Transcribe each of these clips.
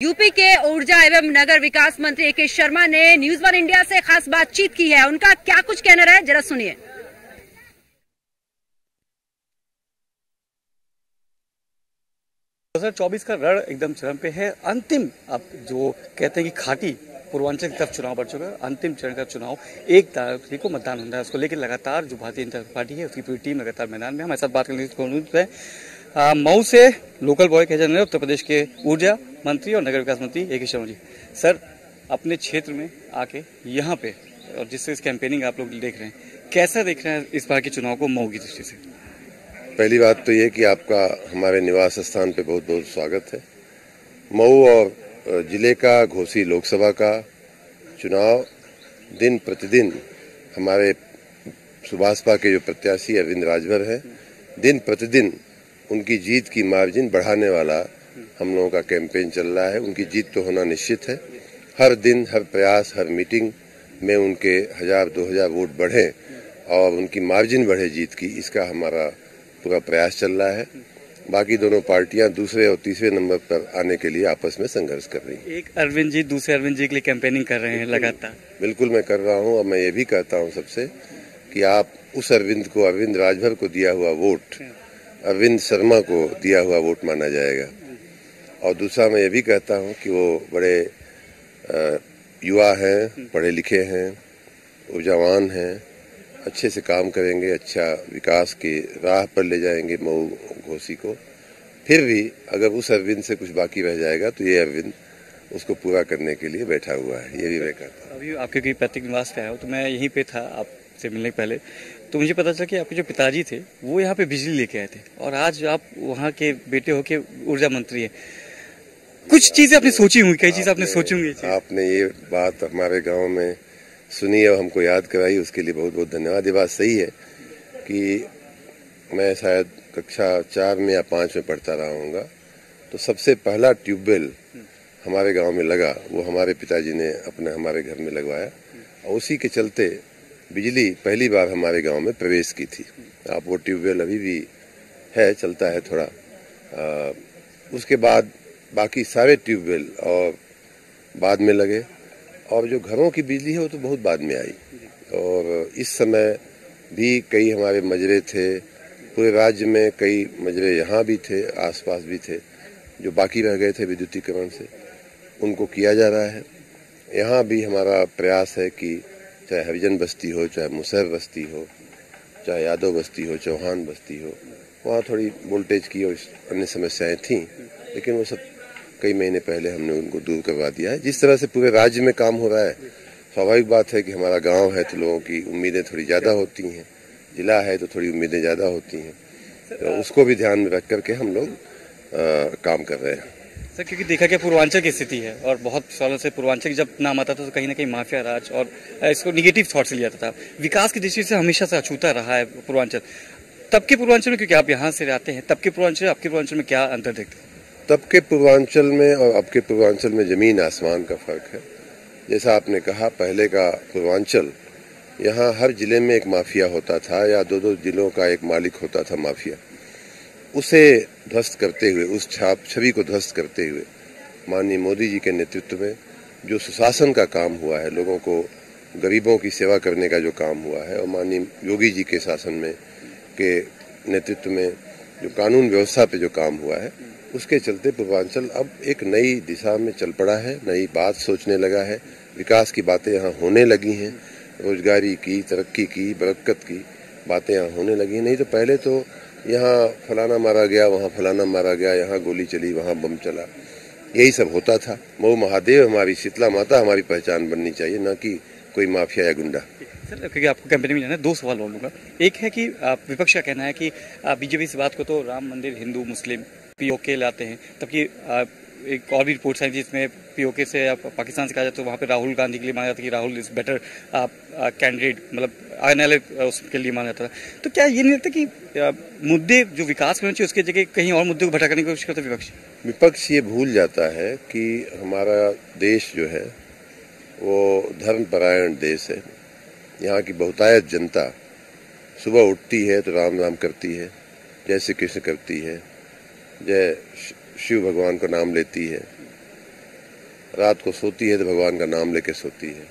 UP के ऊर्जा एवं नगर विकास मंत्री ए.के. शर्मा ने न्यूज वन इंडिया से खास बातचीत की है। उनका क्या कुछ कहना रहा है, जरा सुनिए। 2024 का रण एकदम चरम पे है। अंतिम अब जो कहते हैं कि घाटी पूर्वांचल की तरफ चुनाव बढ़ चुका है। अंतिम चरण का चुनाव 1 तारीख को मतदान होता है। उसको लेकर लगातार जो भारतीय जनता पार्टी है उसकी पूरी टीम लगातार मैदान में। हमारे साथ बात करने की है मऊ से लोकल बॉय कहे जाने वाले उत्तर प्रदेश के ऊर्जा मंत्री और नगर विकास मंत्री ए.के. शर्मा जी। सर, अपने क्षेत्र में आके यहाँ पे और जिससे इस कैंपेनिंग आप लोग देख रहे हैं, कैसा देख रहे हैं इस बार के चुनाव को मऊ की दृष्टि से? पहली बात तो ये कि आपका हमारे निवास स्थान पे बहुत बहुत स्वागत है। मऊ और जिले का घोसी लोकसभा का चुनाव दिन प्रतिदिन हमारे सुभाषपा के जो प्रत्याशी अरविंद राजभर हैं, दिन प्रतिदिन उनकी जीत की मार्जिन बढ़ाने वाला हम लोगों का कैंपेन चल रहा है। उनकी जीत तो होना निश्चित है। हर दिन, हर प्रयास, हर मीटिंग में उनके 1000-2000 वोट बढ़े और उनकी मार्जिन बढ़े जीत की, इसका हमारा पूरा प्रयास चल रहा है। बाकी दोनों पार्टियां दूसरे और तीसरे नंबर पर आने के लिए आपस में संघर्ष कर रही हैं। एक अरविंद जी दूसरे अरविंद जी के लिए कैंपेनिंग कर रहे हैं लगातार। बिल्कुल मैं कर रहा हूं और मैं ये भी कहता हूं सबसे कि आप उस अरविंद को, अरविंद राजभर को दिया हुआ वोट अरविंद शर्मा को दिया हुआ वोट माना जाएगा। और दूसरा मैं ये भी कहता हूं कि वो बड़े युवा हैं, पढ़े लिखे हैं, ऊर्जावान हैं, अच्छे से काम करेंगे, अच्छा विकास की राह पर ले जाएंगे मऊ घोसी को। फिर भी अगर उस अरविंद से कुछ बाकी रह जाएगा तो ये अरविंद उसको पूरा करने के लिए बैठा हुआ है। ये भी मैं कहता हूँ। अभी आपके कोई पैतृक निवास पे आया हो तो मैं यहीं पे था आपसे मिलने के पहले, तो मुझे पता चला कि आपके जो पिताजी थे वो यहाँ पे बिजली लेके आए थे और आज आप वहाँ के बेटे होके ऊर्जा मंत्री हैं। कुछ चीजें आपने सोची होंगी, कई चीजें आपने सोची होंगी। आपने ये बात हमारे गाँव में सुनी और हमको याद कराई, उसके लिए बहुत बहुत धन्यवाद। ये बात सही है कि मैं शायद कक्षा 4 में या 5 में पढ़ता रहा हूँगा, तो सबसे पहला ट्यूबवेल हमारे गांव में लगा वो हमारे पिताजी ने अपने हमारे घर में लगवाया और उसी के चलते बिजली पहली बार हमारे गांव में प्रवेश की थी। आप वो ट्यूबवेल अभी भी है, चलता है थोड़ा। उसके बाद बाकी सारे ट्यूबवेल और बाद में लगे और जो घरों की बिजली है वो तो बहुत बाद में आई। और इस समय भी कई हमारे मजरे थे, पूरे राज्य में कई मजरे यहाँ भी थे, आसपास भी थे, जो बाकी रह गए थे विद्युतीकरण से, उनको किया जा रहा है। यहाँ भी हमारा प्रयास है कि चाहे हरिजन बस्ती हो, चाहे मुसहर बस्ती हो, चाहे यादव बस्ती हो, चौहान बस्ती हो, वहाँ थोड़ी वोल्टेज की और अन्य समस्याएं थीं, लेकिन वो सब कई महीने पहले हमने उनको दूर करवा दिया है। जिस तरह से पूरे राज्य में काम हो रहा है, स्वाभाविक बात है कि हमारा गांव है तो लोगों की उम्मीदें थोड़ी ज़्यादा होती हैं, जिला है तो थोड़ी उम्मीदें ज़्यादा होती हैं, तो उसको भी ध्यान में रख करके हम लोग काम कर रहे हैं। सर, क्योंकि देखा कि पूर्वांचल की स्थिति है और बहुत सालों से पूर्वांचल जब नाम आता था तो कहीं ना कहीं माफिया राज और इसको निगेटिव थॉट से लिया जाता था। विकास की दृष्टि से हमेशा से अछूता रहा है पूर्वांचल। तब के पूर्वांचल में, क्योंकि आप यहाँ से आते हैं, तब के पूर्वांचल आपके पूर्वांचल में क्या अंतर देखते हैं? तब के पूर्वांचल में और अब के पूर्वांचल में जमीन आसमान का फर्क है। जैसा आपने कहा, पहले का पूर्वांचल, यहाँ हर जिले में एक माफिया होता था या 2-2 जिलों का एक मालिक होता था माफिया। उसे ध्वस्त करते हुए, उस छवि को ध्वस्त करते हुए माननीय मोदी जी के नेतृत्व में जो सुशासन का काम हुआ है, लोगों को, गरीबों की सेवा करने का जो काम हुआ है, और माननीय योगी जी के शासन में के नेतृत्व में जो कानून व्यवस्था पे जो काम हुआ है, उसके चलते पूर्वांचल अब एक नई दिशा में चल पड़ा है, नई बात सोचने लगा है। विकास की बातें यहाँ होने लगी हैं, रोजगारी की, तरक्की की, बरकत की बातें यहाँ होने लगी। नहीं तो पहले तो यहाँ फलाना मारा गया, वहाँ फलाना मारा गया, यहाँ गोली चली, वहाँ बम चला, यही सब होता था। मऊ महादेव, हमारी शीतला माता हमारी पहचान बननी चाहिए, न कि कोई माफिया या गुंडा। सर, क्योंकि आपको कैंपेन में जाना है, 2 सवाल और लूंगा। एक है कि विपक्ष का कहना है कि बीजेपी इस बात को तो राम मंदिर, हिंदू मुस्लिम पीओके लाते हैं, तबकि एक और भी रिपोर्ट्स आई जिसमें पीओके से पाकिस्तान से कहा जाता है तो वहाँ पे राहुल गांधी के लिए माना जाता है कि राहुल इज बेटर कैंडिडेट, मतलब आने वाले उसके लिए माना जाता था। तो क्या ये नहीं लगता कि मुद्दे जो विकास में होने चाहिए उसके जगह कहीं और मुद्दे को भटका करने की कोशिश करता है विपक्ष? विपक्ष ये भूल जाता है कि हमारा देश जो है वो धर्मपरायण देश है। यहाँ की बहुतायत जनता सुबह उठती है तो राम राम करती है, जय श्री कृष्ण करती है, जय शिव भगवान का नाम लेती है, रात को सोती है तो भगवान का नाम लेके सोती है,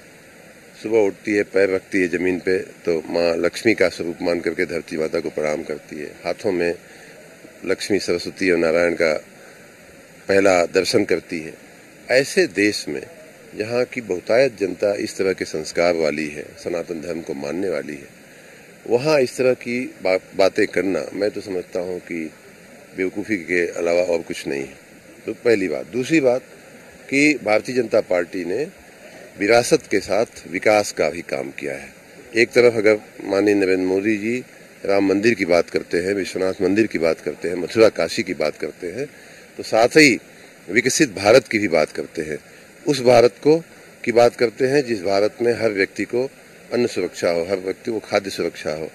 सुबह उठती है, पैर रखती है जमीन पे तो माँ लक्ष्मी का स्वरूप मान करके धरती माता को प्रणाम करती है, हाथों में लक्ष्मी, सरस्वती और नारायण का पहला दर्शन करती है। ऐसे देश में जहाँ की बहुतायत जनता इस तरह के संस्कार वाली है, सनातन धर्म को मानने वाली है, वहाँ इस तरह की बातें करना मैं तो समझता हूँ कि बेवकूफ़ी के अलावा और कुछ नहीं है। तो पहली बात। दूसरी बात कि भारतीय जनता पार्टी ने विरासत के साथ विकास का भी काम किया है। एक तरफ अगर माननीय नरेंद्र मोदी जी राम मंदिर की बात करते हैं, विश्वनाथ मंदिर की बात करते हैं, मथुरा काशी की बात करते हैं, तो साथ ही विकसित भारत की भी बात करते हैं। उस भारत की बात करते हैं जिस भारत में हर व्यक्ति को अन्न सुरक्षा हो, हर व्यक्ति को खाद्य सुरक्षा हो,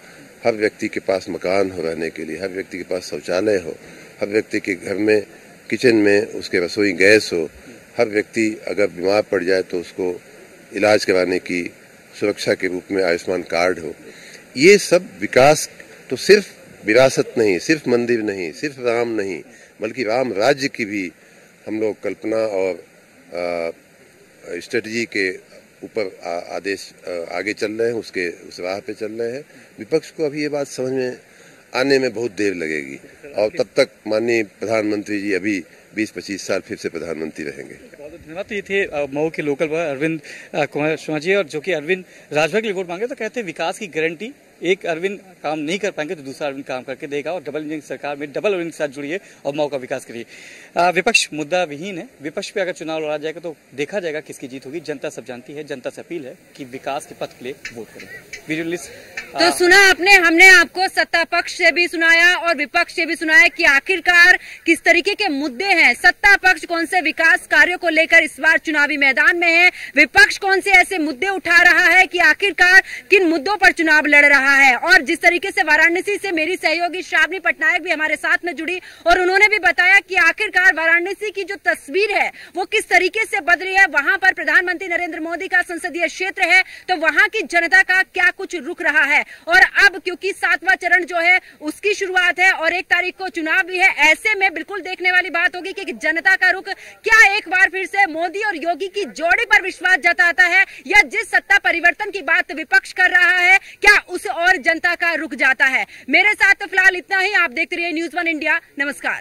हर व्यक्ति के पास मकान हो रहने के लिए, हर व्यक्ति के पास शौचालय हो, हर व्यक्ति के घर में किचन में उसके रसोई गैस हो, हर व्यक्ति अगर बीमार पड़ जाए तो उसको इलाज कराने की सुरक्षा के रूप में आयुष्मान कार्ड हो। ये सब विकास तो सिर्फ विरासत नहीं, सिर्फ मंदिर नहीं, सिर्फ राम नहीं, बल्कि राम राज्य की भी हम लोग कल्पना और स्ट्रेटजी के ऊपर आदेश आगे चल रहे हैं, उस राह पे चल रहे हैं। विपक्ष को अभी ये बात समझ में आने में बहुत देर लगेगी और तब तक माननीय प्रधानमंत्री जी अभी 20-25 साल फिर से प्रधानमंत्री रहेंगे। धन्यवाद। तो ये थे मऊ के लोकल बॉय अरविंद कुमार शर्मा जी, और जो कि अरविंद राजभर के लिए वोट मांगे तो कहते हैं विकास की गारंटी, एक अरविंद काम नहीं कर पाएंगे तो दूसरा अरविंद काम करके देगा, और डबल इंजन सरकार में डबल अरविंद के साथ जुड़िए और मऊ का विकास करिए। विपक्ष मुद्दा विहीन है, विपक्ष पे अगर चुनाव लड़ा जाएगा तो देखा जाएगा किसकी जीत होगी। जनता सब जानती है, जनता से अपील है कि विकास के पथ के लिए वोट करें। वीडियो लिस्ट तो सुना आपने, हमने आपको सत्ता पक्ष से भी सुनाया और विपक्ष से भी सुनाया कि आखिरकार किस तरीके के मुद्दे हैं। सत्ता पक्ष कौन से विकास कार्यों को लेकर इस बार चुनावी मैदान में है, विपक्ष कौन से ऐसे मुद्दे उठा रहा है कि आखिरकार किन मुद्दों पर चुनाव लड़ रहा है। और जिस तरीके से वाराणसी से मेरी सहयोगी श्रावणी पटनायक भी हमारे साथ में जुड़ी और उन्होंने भी बताया कि आखिरकार वाराणसी की जो तस्वीर है वो किस तरीके से बदली है। वहां पर प्रधानमंत्री नरेंद्र मोदी का संसदीय क्षेत्र है तो वहां की जनता का क्या कुछ रुख रहा है। और अब क्योंकि 7वां चरण जो है उसकी शुरुआत है और 1 तारीख को चुनाव भी है, ऐसे में बिल्कुल देखने वाली बात होगी कि जनता का रुख क्या एक बार फिर से मोदी और योगी की जोड़ी पर विश्वास जताता है, या जिस सत्ता परिवर्तन की बात विपक्ष कर रहा है क्या उस और जनता का रुक जाता है। मेरे साथ तो फिलहाल इतना ही। आप देखते रहिए न्यूज़ 1 इंडिया। नमस्कार।